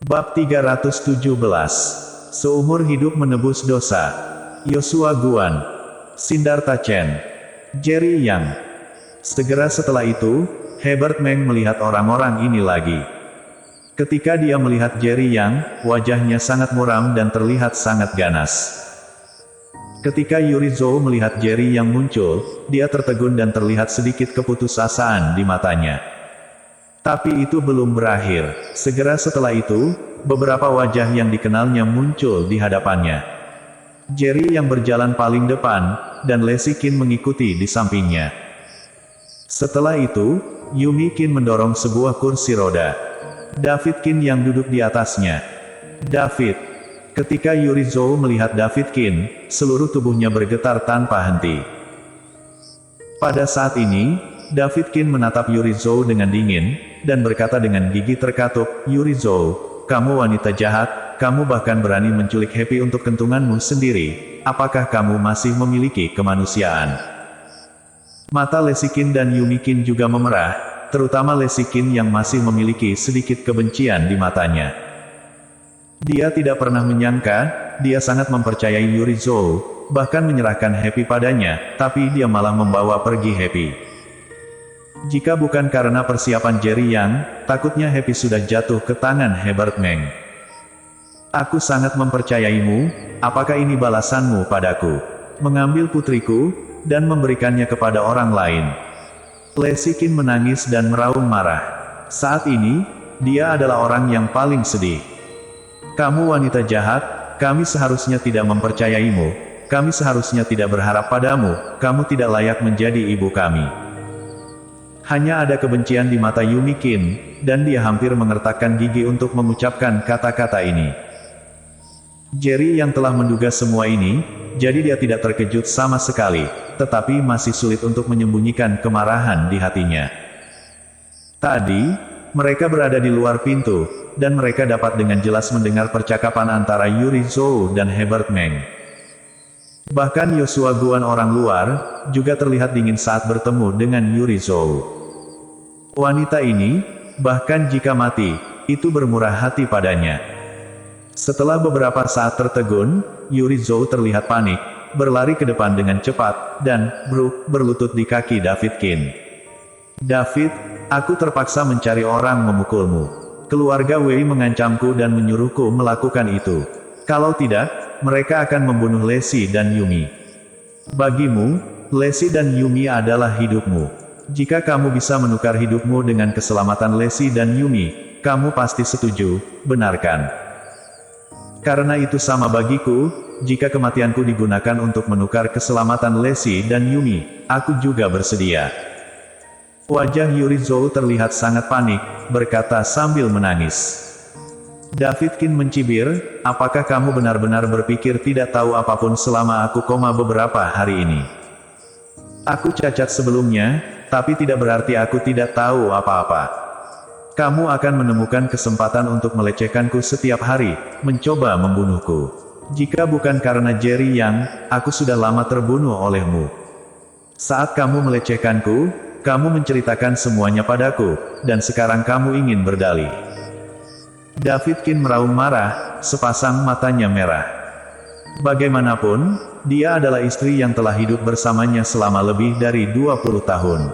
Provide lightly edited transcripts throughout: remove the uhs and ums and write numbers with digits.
Bab 317. Seumur hidup menebus dosa. Yosua Guan. Siddhartha Chen. Jerry Yang. Segera setelah itu, Herbert Meng melihat orang-orang ini lagi. Ketika dia melihat Jerry Yang, wajahnya sangat muram dan terlihat sangat ganas. Ketika Yuri Zhou melihat Jerry Yang muncul, dia tertegun dan terlihat sedikit keputusasaan di matanya. Tapi itu belum berakhir. Segera setelah itu, beberapa wajah yang dikenalnya muncul di hadapannya. Jerry yang berjalan paling depan, dan Lexi Qin mengikuti di sampingnya. Setelah itu, Yumi Qin mendorong sebuah kursi roda. David Qin yang duduk di atasnya. David. Ketika Yuri Zhou melihat David Qin, seluruh tubuhnya bergetar tanpa henti. Pada saat ini, David Qin menatap Yuri Zhou dengan dingin, dan berkata dengan gigi terkatup, "Yuri Zhou, kamu wanita jahat, kamu bahkan berani menculik Happy untuk kentunganmu sendiri. Apakah kamu masih memiliki kemanusiaan?" Mata Lexi Qin dan Yumi Qin juga memerah, terutama Lexi Qin yang masih memiliki sedikit kebencian di matanya. Dia tidak pernah menyangka, dia sangat mempercayai Yuri Zhou, bahkan menyerahkan Happy padanya, tapi dia malah membawa pergi Happy. Jika bukan karena persiapan Jerry Yang, takutnya Happy sudah jatuh ke tangan Herbert Meng. "Aku sangat mempercayaimu, apakah ini balasanmu padaku? Mengambil putriku, dan memberikannya kepada orang lain." Lexi Qin menangis dan meraung marah. Saat ini, dia adalah orang yang paling sedih. "Kamu wanita jahat, kami seharusnya tidak mempercayaimu, kami seharusnya tidak berharap padamu, kamu tidak layak menjadi ibu kami." Hanya ada kebencian di mata Yumi Qin, dan dia hampir mengertakkan gigi untuk mengucapkan kata-kata ini. Jerry yang telah menduga semua ini, jadi dia tidak terkejut sama sekali, tetapi masih sulit untuk menyembunyikan kemarahan di hatinya. Tadi, mereka berada di luar pintu, dan mereka dapat dengan jelas mendengar percakapan antara Yuri Zhou dan Herbert Meng. Bahkan Yosua Guan orang luar, juga terlihat dingin saat bertemu dengan Yuri Zhou. Wanita ini, bahkan jika mati, itu bermurah hati padanya. Setelah beberapa saat tertegun, Yuri Zhou terlihat panik, berlari ke depan dengan cepat, dan, berlutut di kaki David Qin. "David, aku terpaksa mencari orang memukulmu. Keluarga Wei mengancamku dan menyuruhku melakukan itu. Kalau tidak, mereka akan membunuh Lexi dan Yumi. Bagimu, Lexi dan Yumi adalah hidupmu. Jika kamu bisa menukar hidupmu dengan keselamatan Lexi dan Yumi, kamu pasti setuju, benarkan? Karena itu sama bagiku, jika kematianku digunakan untuk menukar keselamatan Lexi dan Yumi, aku juga bersedia." Wajah Yuri Zhou terlihat sangat panik, berkata sambil menangis. David Qin mencibir, "Apakah kamu benar-benar berpikir tidak tahu apapun selama aku koma beberapa hari ini? Aku cacat sebelumnya, tapi tidak berarti aku tidak tahu apa-apa. Kamu akan menemukan kesempatan untuk melecehkanku setiap hari, mencoba membunuhku. Jika bukan karena Jerry Yang, aku sudah lama terbunuh olehmu. Saat kamu melecehkanku, kamu menceritakan semuanya padaku, dan sekarang kamu ingin berdalih." David Qin meraung marah, sepasang matanya merah. Bagaimanapun, dia adalah istri yang telah hidup bersamanya selama lebih dari 20 tahun.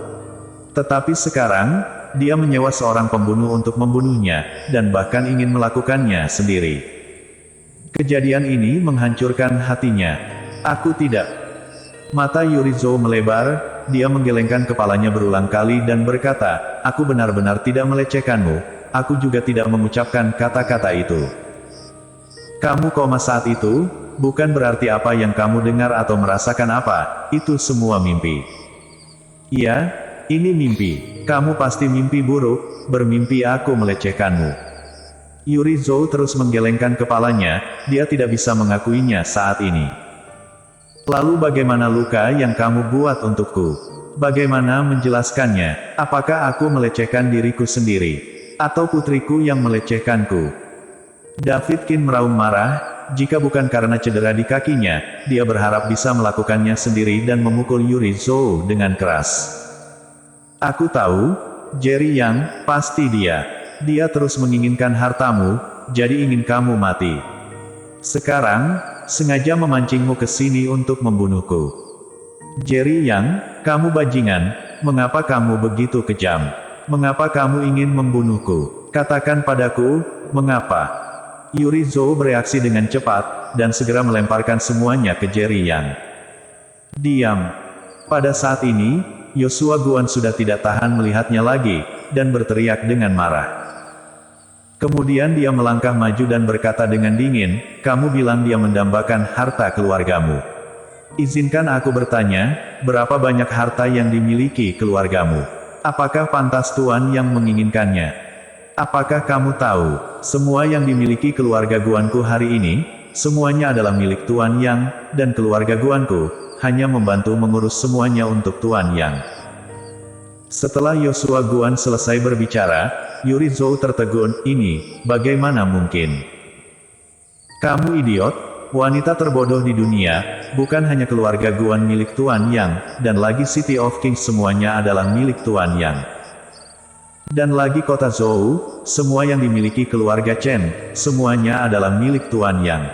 Tetapi sekarang, dia menyewa seorang pembunuh untuk membunuhnya, dan bahkan ingin melakukannya sendiri. Kejadian ini menghancurkan hatinya. "Aku tidak." Mata Yuri Zhou melebar, dia menggelengkan kepalanya berulang kali dan berkata, "Aku benar-benar tidak melecehkanmu, aku juga tidak mengucapkan kata-kata itu. Kamu koma saat itu, bukan berarti apa yang kamu dengar atau merasakan apa, itu semua mimpi." "Iya, ini mimpi. Kamu pasti mimpi buruk, bermimpi aku melecehkanmu." Yuri Zhou terus menggelengkan kepalanya, dia tidak bisa mengakuinya saat ini. "Lalu bagaimana luka yang kamu buat untukku? Bagaimana menjelaskannya? Apakah aku melecehkan diriku sendiri? Atau putriku yang melecehkanku?" David Qin meraung marah, jika bukan karena cedera di kakinya, dia berharap bisa melakukannya sendiri dan memukul Yuri Zhou dengan keras. "Aku tahu, Jerry Yang, pasti dia. dia terus menginginkan hartamu, jadi ingin kamu mati. Sekarang, sengaja memancingmu ke sini untuk membunuhku. Jerry Yang, kamu bajingan, mengapa kamu begitu kejam? Mengapa kamu ingin membunuhku? Katakan padaku, mengapa? Yuri Zhou bereaksi dengan cepat, dan segera melemparkan semuanya ke Jerry Yang. Diam. Pada saat ini, Yoshua Guan sudah tidak tahan melihatnya lagi, dan berteriak dengan marah. Kemudian dia melangkah maju dan berkata dengan dingin, kamu bilang dia mendambakan harta keluargamu. Izinkan aku bertanya, berapa banyak harta yang dimiliki keluargamu? Apakah pantas Tuan yang menginginkannya? Apakah kamu tahu, semua yang dimiliki keluarga Guanku hari ini, semuanya adalah milik Tuan Yang, dan keluarga Guanku, hanya membantu mengurus semuanya untuk Tuan Yang. Setelah Yoshua Guan selesai berbicara, Yuri Zhou tertegun, ini, bagaimana mungkin? Kamu idiot, wanita terbodoh di dunia, bukan hanya keluarga Guan milik Tuan Yang, dan lagi City of Kings semuanya adalah milik Tuan Yang. Dan lagi kota Zhou, semua yang dimiliki keluarga Chen, semuanya adalah milik Tuan Yang.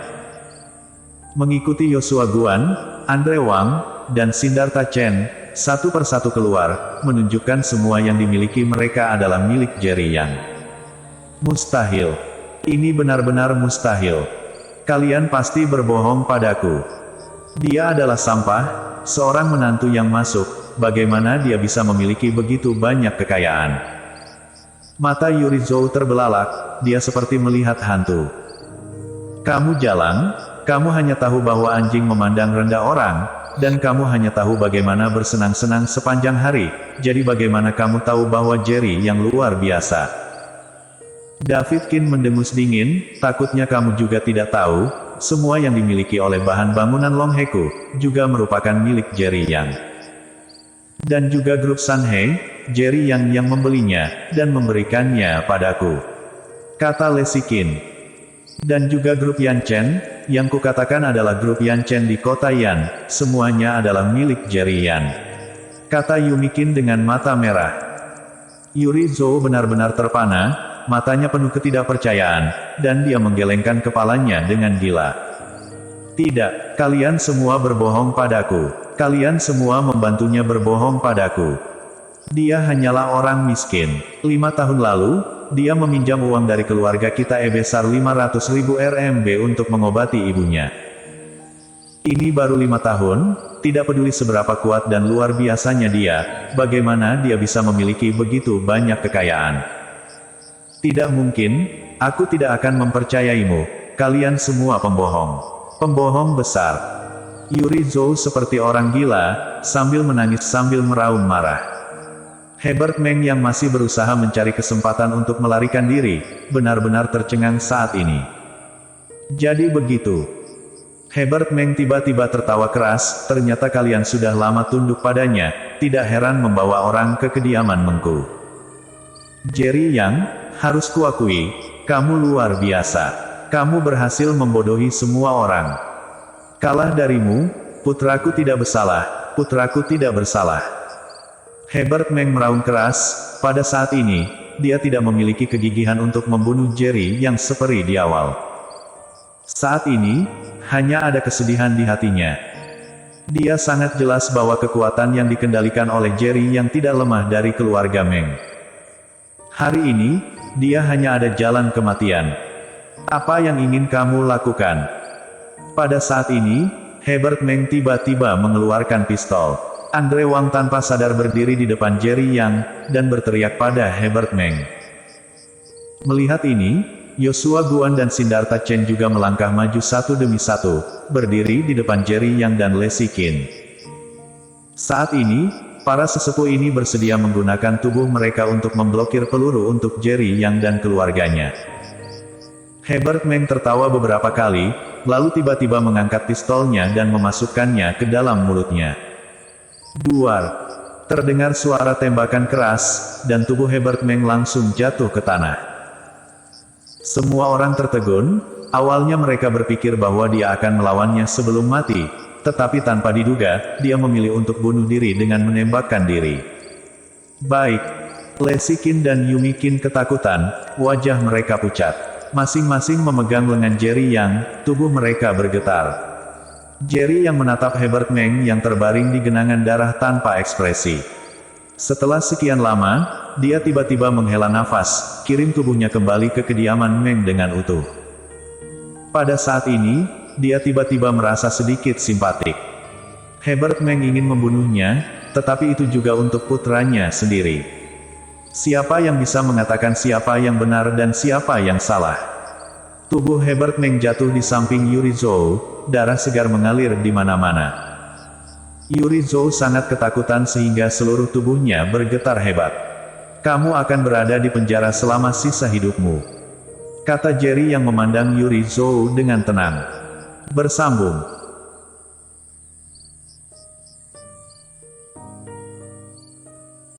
Mengikuti Yoshua Guan, Andre Wang, dan Siddhartha Chen, satu persatu keluar, menunjukkan semua yang dimiliki mereka adalah milik Jerry Yang. Mustahil. Ini benar-benar mustahil. Kalian pasti berbohong padaku. Dia adalah sampah, seorang menantu yang masuk, bagaimana dia bisa memiliki begitu banyak kekayaan? Mata Yuri Zhou terbelalak, dia seperti melihat hantu. Kamu jalang, kamu hanya tahu bahwa anjing memandang rendah orang, dan kamu hanya tahu bagaimana bersenang-senang sepanjang hari, jadi bagaimana kamu tahu bahwa Jerry yang luar biasa? David Qin mendengus dingin, takutnya kamu juga tidak tahu, semua yang dimiliki oleh bahan bangunan Long Heku, juga merupakan milik Jerry Yang. Dan juga grup Sanhei, Jerry yang membelinya, dan memberikannya padaku. Kata Lesi Qin. Dan juga grup Yan Chen, yang kukatakan adalah grup Yan Chen di kota Yan, semuanya adalah milik Jerry Yan. Kata Yumi Qin dengan mata merah. Yuri Zhou benar-benar terpana, matanya penuh ketidakpercayaan, dan dia menggelengkan kepalanya dengan gila. Tidak, kalian semua berbohong padaku. Kalian semua membantunya berbohong padaku. Dia hanyalah orang miskin. 5 tahun lalu, dia meminjam uang dari keluarga kita sebesar 500.000 RMB untuk mengobati ibunya. Ini baru 5 tahun, tidak peduli seberapa kuat dan luar biasanya dia, bagaimana dia bisa memiliki begitu banyak kekayaan. Tidak mungkin, aku tidak akan mempercayaimu, kalian semua pembohong. Pembohong besar. Yuri Zhou seperti orang gila, sambil menangis sambil meraung marah. Herbert Meng yang masih berusaha mencari kesempatan untuk melarikan diri, benar-benar tercengang saat ini. Jadi begitu. Herbert Meng tiba-tiba tertawa keras, ternyata kalian sudah lama tunduk padanya, tidak heran membawa orang ke kediaman Mengku. Jerry Yang, harus kuakui, kamu luar biasa. Kamu berhasil membodohi semua orang. Kalah darimu, putraku tidak bersalah, putraku tidak bersalah. Herbert Meng meraung keras, pada saat ini, dia tidak memiliki kegigihan untuk membunuh Jerry yang seperti di awal. Saat ini, hanya ada kesedihan di hatinya. Dia sangat jelas bahwa kekuatan yang dikendalikan oleh Jerry yang tidak lemah dari keluarga Meng. Hari ini, dia hanya ada jalan kematian. Apa yang ingin kamu lakukan? Pada saat ini, Herbert Meng tiba-tiba mengeluarkan pistol. Andre Wang tanpa sadar berdiri di depan Jerry Yang, dan berteriak pada Herbert Meng. Melihat ini, Yoshua Guan dan Siddhartha Chen juga melangkah maju satu demi satu, berdiri di depan Jerry Yang dan Lesi Qin. Saat ini, para sesepuh ini bersedia menggunakan tubuh mereka untuk memblokir peluru untuk Jerry Yang dan keluarganya. Herbert Meng tertawa beberapa kali, lalu tiba-tiba mengangkat pistolnya dan memasukkannya ke dalam mulutnya. Duar. Terdengar suara tembakan keras, dan tubuh Herbert Meng langsung jatuh ke tanah. Semua orang tertegun, awalnya mereka berpikir bahwa dia akan melawannya sebelum mati, tetapi tanpa diduga, dia memilih untuk bunuh diri dengan menembakkan diri. Baik. Lesikin dan Yumikin ketakutan, wajah mereka pucat. Masing-masing memegang lengan Jerry Yang, tubuh mereka bergetar. Jerry yang menatap Herbert Meng yang terbaring di genangan darah tanpa ekspresi. Setelah sekian lama, dia tiba-tiba menghela nafas, kirim tubuhnya kembali ke kediaman Meng dengan utuh. Pada saat ini, dia tiba-tiba merasa sedikit simpatik. Herbert Meng ingin membunuhnya, tetapi itu juga untuk putranya sendiri. Siapa yang bisa mengatakan siapa yang benar dan siapa yang salah? Tubuh Herbert Meng jatuh di samping Yuri Zhou, darah segar mengalir di mana-mana. Yuri Zhou sangat ketakutan sehingga seluruh tubuhnya bergetar hebat. Kamu akan berada di penjara selama sisa hidupmu, kata Jerry yang memandang Yuri Zhou dengan tenang. Bersambung.